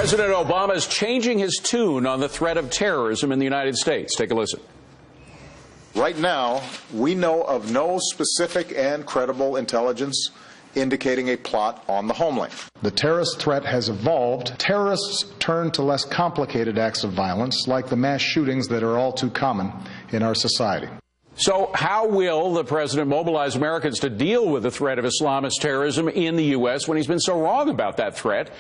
President Obama is changing his tune on the threat of terrorism in the United States. Take a listen. Right now, we know of no specific and credible intelligence indicating a plot on the homeland. The terrorist threat has evolved. Terrorists turn to less complicated acts of violence, like the mass shootings that are all too common in our society. So how will the president mobilize Americans to deal with the threat of Islamist terrorism in the U.S. when he's been so wrong about that threat?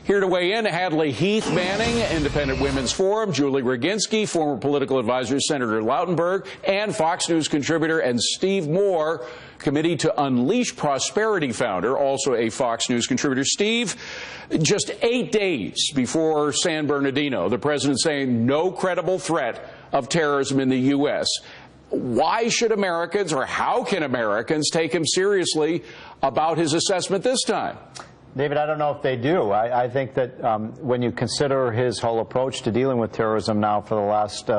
Here to weigh in, Hadley Heath Manning, Independent Women's Forum, Julie Roginski, former political advisor Senator Lautenberg, and Fox News contributor, and Steve Moore, Committee to Unleash Prosperity founder, also a Fox News contributor. Steve, just 8 days before San Bernardino, the president saying no credible threat of terrorism in the U.S. Why should Americans, or how can Americans, take him seriously about his assessment this time? David, I don't know if they do. I think that when you consider his whole approach to dealing with terrorism now for the last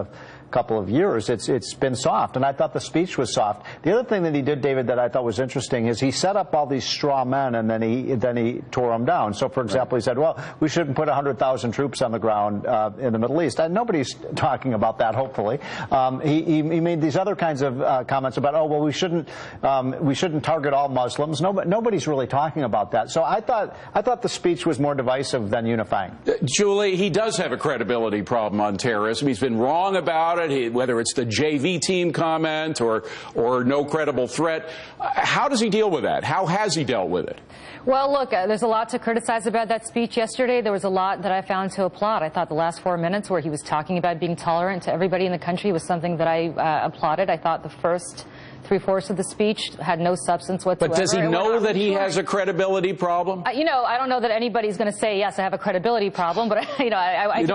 couple of years, it's been soft, and I thought the speech was soft. The other thing that he did, David, that I thought was interesting is he set up all these straw men, and then he tore them down. So, for example, he said, well, we shouldn't put 100,000 troops on the ground in the Middle East. And nobody's talking about that, hopefully. He made these other kinds of comments about, oh, well, we shouldn't target all Muslims. Nobody's really talking about that. So I thought the speech was more divisive than unifying. Julie, he does have a credibility problem on terrorism. He's been wrong about it, whether it's the JV team comment or no credible threat. How does he deal with that? How has he dealt with it? Well, look, there's a lot to criticize about that speech yesterday. There was a lot that I found to applaud. I thought the last 4 minutes where he was talking about being tolerant to everybody in the country was something that I applauded. I thought the first three-fourths of the speech had no substance whatsoever. But does he know that he has a credibility problem? I don't know that anybody's going to say, yes, I have a credibility problem, but,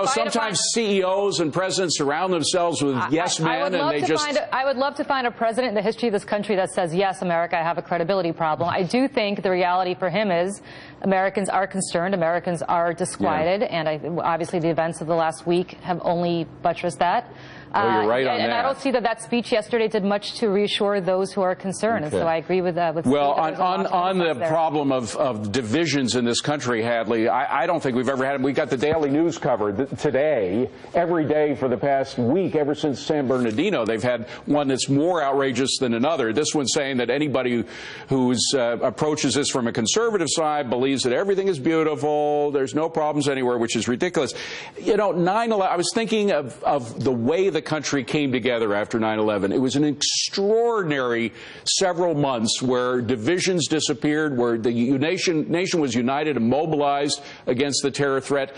sometimes CEOs and presidents surround themselves with yes men, and they just... I would love to find a president in the history of this country that says, yes, America, I have a credibility problem. I do think the reality for him is Americans are concerned, Americans are disquieted, and obviously the events of the last week have only buttressed that. Well, you're right on that. And I don't see that speech yesterday did much to reassure those who are concerned. Okay. And so I agree with Steve. Well, on the problem of divisions in this country, Hadley, I don't think we've ever had it. We got the Daily News covered today, every day for the past week, ever since San Bernardino. They've had one that's more outrageous than another. This one's saying that anybody who approaches this from a conservative side believes that everything is beautiful, there's no problems anywhere, which is ridiculous. 9/11, I was thinking of the way the country came together after 9/11. It was an extraordinary several months where divisions disappeared, where the nation was united and mobilized against the terror threat.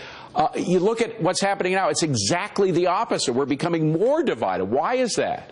You look at what's happening now, it's exactly the opposite. We're becoming more divided. Why is that?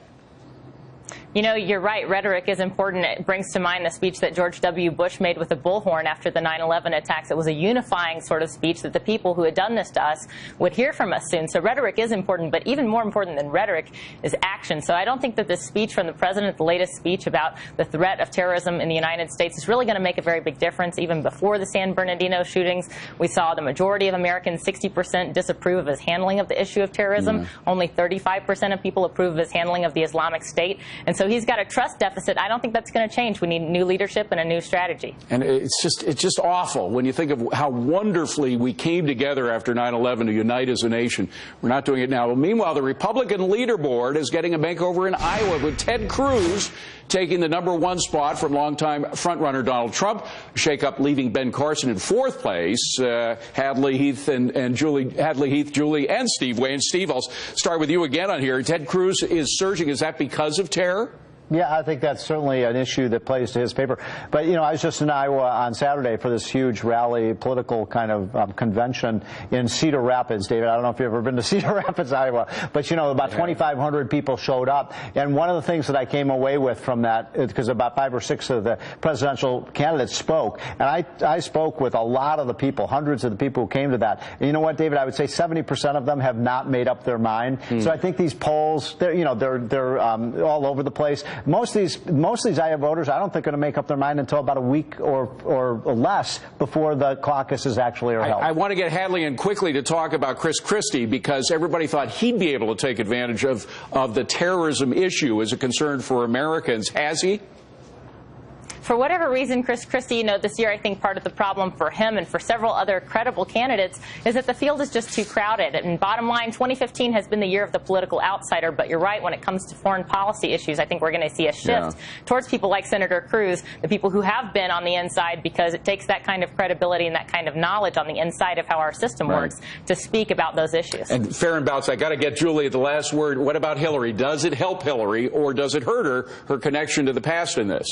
You're right. Rhetoric is important. It brings to mind the speech that George W. Bush made with the bullhorn after the 9/11 attacks. It was a unifying sort of speech that the people who had done this to us would hear from us soon. So rhetoric is important, but even more important than rhetoric is action. So I don't think that this speech from the president, the latest speech about the threat of terrorism in the United States, is really going to make a very big difference. Even before the San Bernardino shootings, we saw the majority of Americans, 60%, disapprove of his handling of the issue of terrorism. Only 35% of people approve of his handling of the Islamic State. And so he's got a trust deficit. I don't think that's going to change. We need new leadership and a new strategy. And it's just awful when you think of how wonderfully we came together after 9/11 to unite as a nation. We're not doing it now. Well, meanwhile, the Republican leaderboard is getting a makeover in Iowa with Ted Cruz taking the #1 spot from longtime frontrunner Donald Trump. Shake-up leaving Ben Carson in 4th place. Hadley Heath, Julie, and Steve Wayne. Steve, I'll start with you again on here. Ted Cruz is surging. Is that because of terror? Yeah, I think that's certainly an issue that plays to his favor. But, I was just in Iowa on Saturday for this huge rally, political kind of convention in Cedar Rapids, David. I don't know if you've ever been to Cedar Rapids, Iowa. But, about 2,500 people showed up. And one of the things that I came away with from that, because about 5 or 6 of the presidential candidates spoke, and I spoke with a lot of the people, hundreds of the people who came to that. And you know what, David? I would say 70% of them have not made up their mind. So I think these polls, they're all over the place. Most of these Iowa voters, I don't think, are going to make up their mind until about a week or less before the caucuses actually are held. I want to get Hadley in quickly to talk about Chris Christie, because everybody thought he'd be able to take advantage of the terrorism issue as a concern for Americans. Has he? for whatever reason, Chris Christie, this year I think part of the problem for him and for several other credible candidates is that the field is just too crowded. And bottom line, 2015 has been the year of the political outsider, but you're right, when it comes to foreign policy issues, I think we're going to see a shift towards people like Senator Cruz, the people who have been on the inside, because it takes that kind of credibility and that kind of knowledge on the inside of how our system works to speak about those issues. And fair and bouts, I got to get Julie the last word. What about Hillary? Does it help Hillary, or does it hurt her connection to the past in this?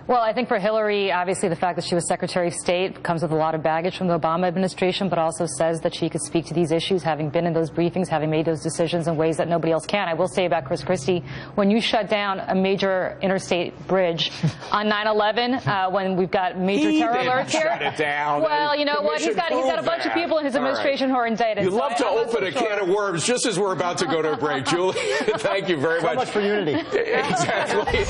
Well, I think for Hillary, obviously the fact that she was Secretary of State comes with a lot of baggage from the Obama administration, but also says that she could speak to these issues, having been in those briefings, having made those decisions in ways that nobody else can. I will say about Chris Christie, when you shut down a major interstate bridge on 9/11, when we've got major terror alerts here. Shut it down. Well, you know what? He's got a bunch of people in his administration who are indicted. You love to open a can of worms just as we're about to go to a break. Julie, thank you very much. So much for unity. Exactly.